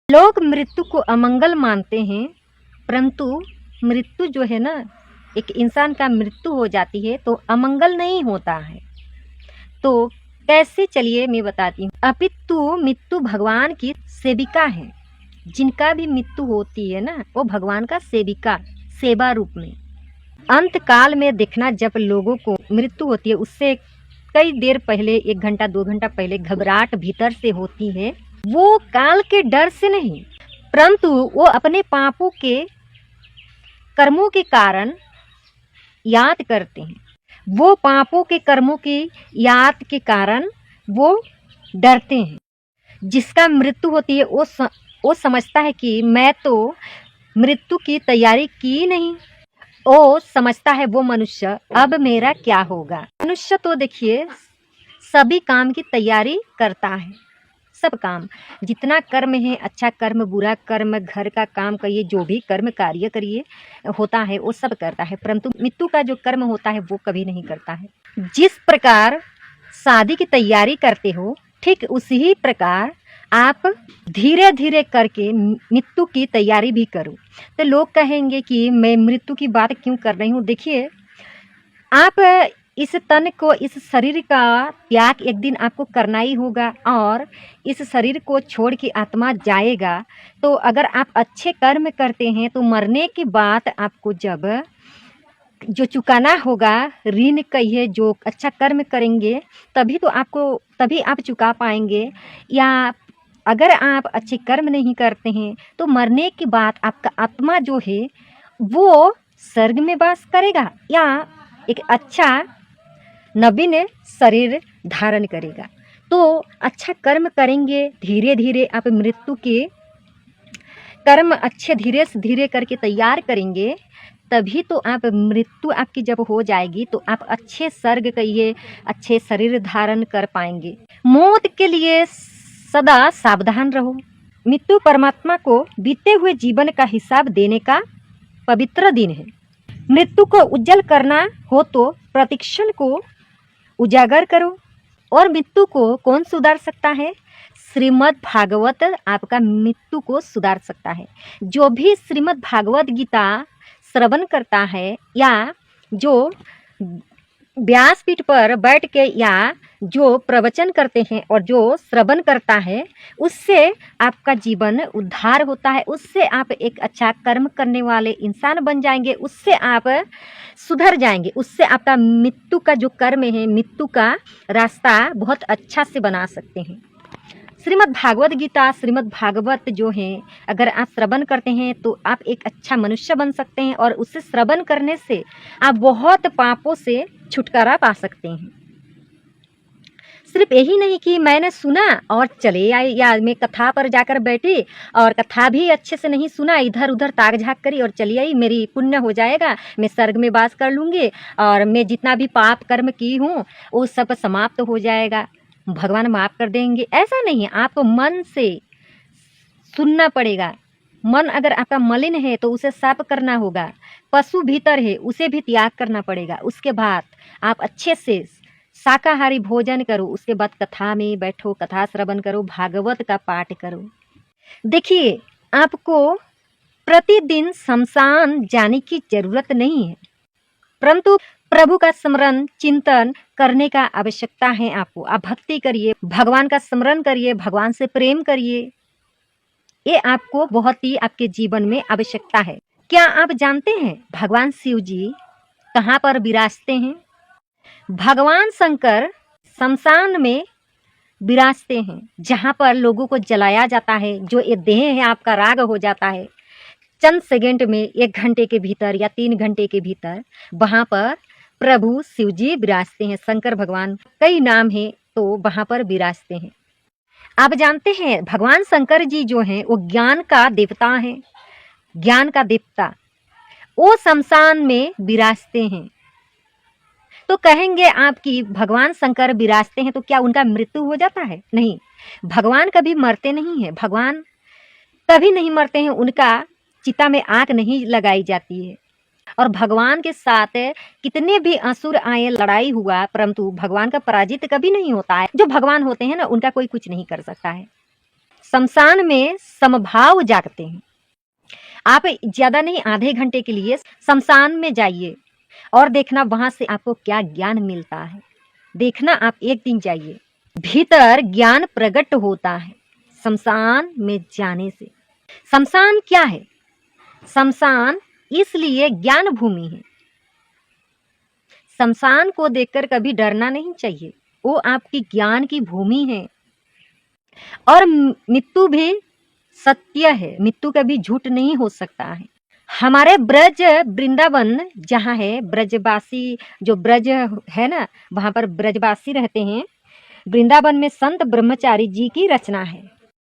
लोग मृत्यु को अमंगल मानते हैं, परंतु मृत्यु जो है ना, एक इंसान का मृत्यु हो जाती है तो अमंगल नहीं होता है। तो कैसे, चलिए मैं बताती हूँ। अपितु मृत्यु भगवान की सेविका है। जिनका भी मृत्यु होती है ना, वो भगवान का सेविका, सेवा रूप में। अंत काल में देखना, जब लोगों को मृत्यु होती है उससे कई देर पहले, 1 घंटा 2 घंटा पहले घबराहट भीतर से होती है। वो काल के डर से नहीं, परंतु वो अपने पापों के कर्मों के कारण याद करते हैं। वो पापों के कर्मों की याद के कारण वो डरते हैं। जिसका मृत्यु होती है वो समझता है कि मैं तो मृत्यु की तैयारी की नहीं। वो समझता है वो मनुष्य, अब मेरा क्या होगा। मनुष्य तो देखिए सभी काम की तैयारी करता है, सब काम, जितना कर्म है, अच्छा कर्म, बुरा कर्म, घर का काम करिए, जो भी कर्म कार्य करिए होता है वो सब करता है, परंतु मृत्यु का जो कर्म होता है वो कभी नहीं करता है। जिस प्रकार शादी की तैयारी करते हो, ठीक उसी प्रकार आप धीरे धीरे करके मृत्यु की तैयारी भी करो। तो लोग कहेंगे कि मैं मृत्यु की बात क्यों कर रही हूँ। देखिए, आप इस तन को, इस शरीर का त्याग एक दिन आपको करना ही होगा, और इस शरीर को छोड़ के आत्मा जाएगा। तो अगर आप अच्छे कर्म करते हैं तो मरने के बाद आपको जब जो चुकाना होगा ऋण कहिए, जो अच्छा कर्म करेंगे तभी आप चुका पाएंगे। या अगर आप अच्छे कर्म नहीं करते हैं तो मरने के बाद आपका आत्मा जो है वो स्वर्ग में वास करेगा या एक अच्छा नवीन शरीर धारण करेगा। तो अच्छा कर्म करेंगे, धीरे धीरे आप मृत्यु के कर्म अच्छे धीरे से धीरे करके तैयार करेंगे, तभी तो आप मृत्यु आपकी जब हो जाएगी तो आप अच्छे स्वर्ग कहिए, अच्छे शरीर धारण कर पाएंगे। मौत के लिए सदा सावधान रहो। मृत्यु परमात्मा को बीते हुए जीवन का हिसाब देने का पवित्र दिन है। मृत्यु को उज्जवल करना हो तो प्रतिक्षण को उजागर करो। और मृत्यु को कौन सुधार सकता है? श्रीमद् भागवत आपका मृत्यु को सुधार सकता है। जो भी श्रीमद् भागवत गीता श्रवण करता है, या जो व्यासपीठ पर बैठ के या जो प्रवचन करते हैं और जो श्रवण करता है, उससे आपका जीवन उद्धार होता है। उससे आप एक अच्छा कर्म करने वाले इंसान बन जाएंगे, उससे आप सुधर जाएंगे, उससे आपका मृत्यु का जो कर्म है, मृत्यु का रास्ता बहुत अच्छा से बना सकते हैं। श्रीमद् भागवत गीता, श्रीमद् भागवत जो है, अगर आप श्रवण करते हैं तो आप एक अच्छा मनुष्य बन सकते हैं, और उससे श्रवण करने से आप बहुत पापों से छुटकारा पा सकते हैं। सिर्फ यही नहीं कि मैंने सुना और चले आए, या मैं कथा पर जाकर बैठी और कथा भी अच्छे से नहीं सुना, इधर उधर ताक झाँक करी और चली आई, मेरी पुण्य हो जाएगा, मैं स्वर्ग में वास कर लूँगी और मैं जितना भी पाप कर्म की हूँ वो सब समाप्त हो जाएगा, भगवान माफ़ कर देंगे। ऐसा नहीं है, आपको मन से सुनना पड़ेगा। मन अगर आपका मलिन है तो उसे साफ करना होगा। पशु भीतर है, उसे भी त्याग करना पड़ेगा। उसके बाद आप अच्छे से शाकाहारी भोजन करो, उसके बाद कथा में बैठो, कथा श्रवण करो, भागवत का पाठ करो। देखिए, आपको प्रतिदिन शमशान जाने की जरूरत नहीं है, परंतु प्रभु का स्मरण चिंतन करने का आवश्यकता है आपको। आप भक्ति करिए, भगवान का स्मरण करिए, भगवान से प्रेम करिए, ये आपको बहुत ही आपके जीवन में आवश्यकता है। क्या आप जानते हैं भगवान शिव जी कहाँ पर विराजते हैं? भगवान शंकर शमशान में विराजते हैं, जहाँ पर लोगों को जलाया जाता है। जो ये देह है आपका राग हो जाता है चंद सेकंड में, 1 घंटे के भीतर या 3 घंटे के भीतर, वहाँ पर प्रभु शिव जी विराजते हैं। शंकर भगवान कई नाम है, तो वहाँ पर विराजते हैं। आप जानते हैं भगवान शंकर जी जो हैं वो ज्ञान का देवता हैं, ज्ञान का देवता, वो शमशान में विराजते हैं। तो कहेंगे आप कि भगवान शंकर विराजते हैं तो क्या उनका मृत्यु हो जाता है? नहीं, भगवान कभी मरते नहीं हैं, भगवान कभी नहीं मरते हैं, उनका चिता में आग नहीं लगाई जाती है। और भगवान के साथ कितने भी असुर आए, लड़ाई हुआ, परंतु भगवान का पराजित कभी नहीं होता है। जो भगवान होते हैं ना, उनका कोई कुछ नहीं कर सकता है। शमशान में समभाव जागते हैं। आप ज़्यादा नहीं, आधे घंटे के लिए शमशान में जाइए और देखना वहाँ से आपको क्या ज्ञान मिलता है। देखना, आप एक दिन जाइए, भीतर ज्ञान प्रकट होता है शमशान में जाने से। शमशान क्या है? शमशान इसलिए ज्ञान भूमि है। शमशान को देखकर कभी डरना नहीं चाहिए, वो आपकी ज्ञान की भूमि है। और मृत्यु भी सत्य है, मृत्यु कभी झूठ नहीं हो सकता है। हमारे ब्रज वृंदावन जहाँ है, ब्रजवासी जो ब्रज है ना, वहाँ पर ब्रजवासी रहते हैं। वृंदावन में संत ब्रह्मचारी जी की रचना है।